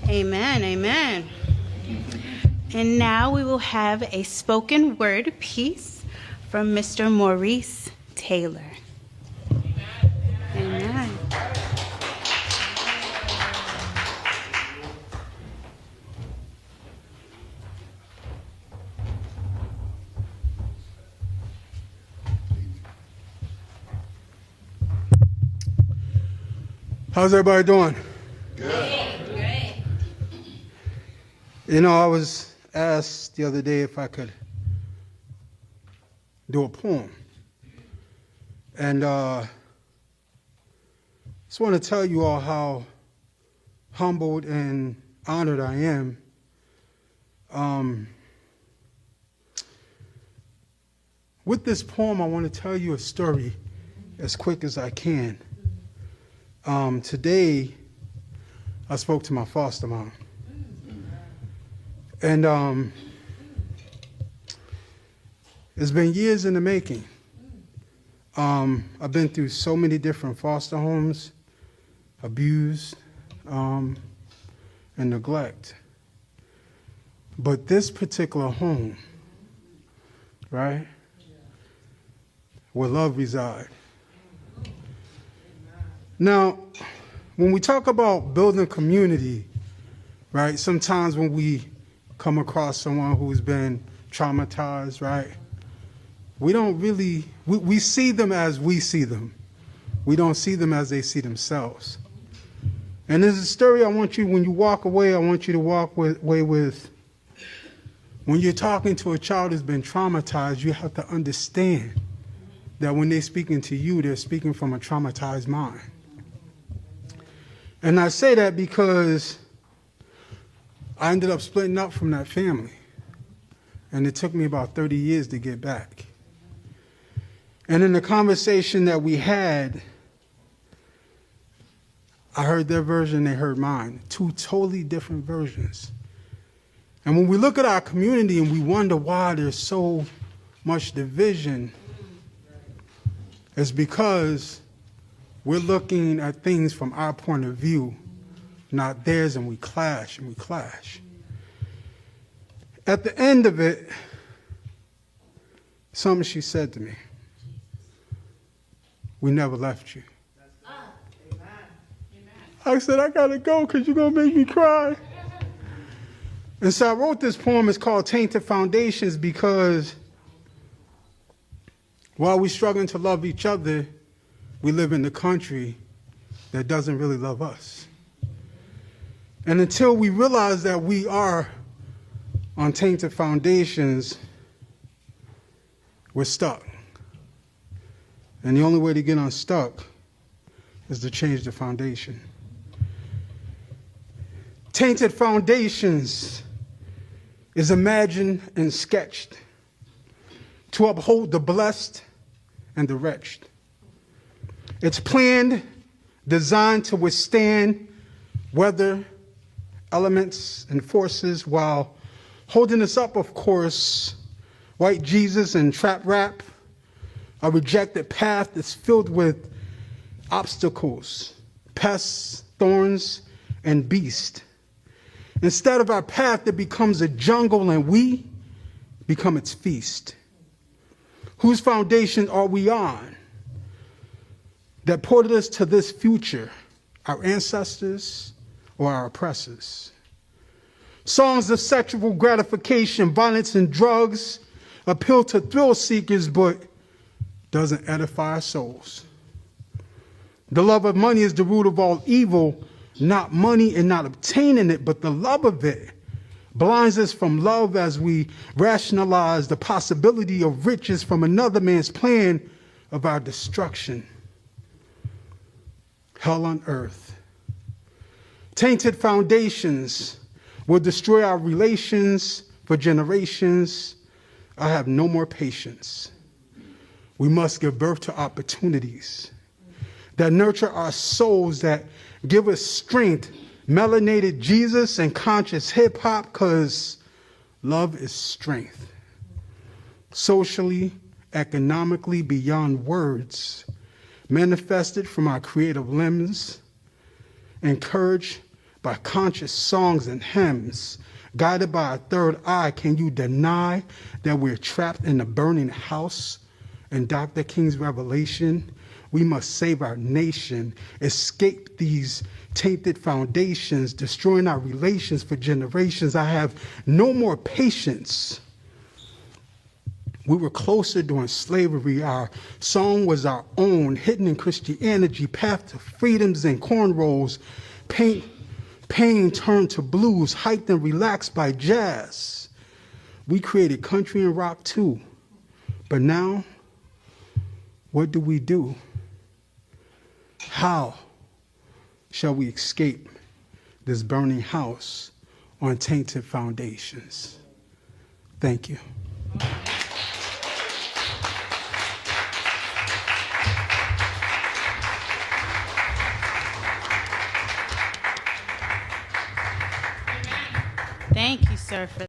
Amen, amen. And now we will have a spoken word piece from Mr. Maurice Taylor. Amen. How's everybody doing? Good. Great. You know, I was asked the other day if I could do a poem. And just want to tell you all how humbled and honored I am. With this poem, I want to tell you a story as quick as I can. Today, I spoke to my foster mom. And it's been years in the making. I've been through so many different foster homes, abuse, and neglect. But this particular home, right, where love resides. Now, when we talk about building community, right, sometimes when we come across someone who's been traumatized, right, we don't really, we see them as we see them. We don't see them as they see themselves. And there's a story I want you, when you walk away, I want you to walk away with, when you're talking to a child who's been traumatized, you have to understand that when they're speaking to you, they're speaking from a traumatized mind. And I say that because I ended up splitting up from that family. And it took me about 30 years to get back. And in the conversation that we had, I heard their version, they heard mine. Two totally different versions. And when we look at our community and we wonder why there's so much division, it's because we're looking at things from our point of view, not theirs, and we clash and we clash. At the end of it, something she said to me: "We never left you." I said, "I gotta go because you're gonna make me cry." And so I wrote this poem. It's called Tainted Foundations, because while we're struggling to love each other, we live in a country that doesn't really love us. And until we realize that we are on tainted foundations, we're stuck. And the only way to get unstuck is to change the foundation. Tainted foundations is imagined and sketched to uphold the blessed and the wretched. It's planned, designed to withstand weather, elements, and forces, while holding us up, of course, white Jesus and trap rap, a rejected path that's filled with obstacles, pests, thorns, and beasts. Instead of our path, it becomes a jungle and we become its feast. Whose foundation are we on that ported us to this future, our ancestors or our oppressors? Songs of sexual gratification, violence, and drugs appeal to thrill seekers, but doesn't edify our souls. The love of money is the root of all evil, not money and not obtaining it, but the love of it blinds us from love as we rationalize the possibility of riches from another man's plan of our destruction. Hell on earth. Tainted foundations will destroy our relations for generations. I have no more patience. We must give birth to opportunities that nurture our souls, that give us strength, melanated Jesus and conscious hip hop, because love is strength. Socially, economically, beyond words, manifested from our creative limbs, encouraged by conscious songs and hymns. Guided by a third eye, can you deny that we're trapped in a burning house? In Dr. King's revelation, we must save our nation, escape these tainted foundations, destroying our relations for generations. I have no more patience. We were closer during slavery. Our song was our own, hidden in Christianity, path to freedoms and cornrows. Pain turned to blues, hyped and relaxed by jazz. We created country and rock too. But now, what do? How shall we escape this burning house on tainted foundations? Thank you. Thank you, sir, for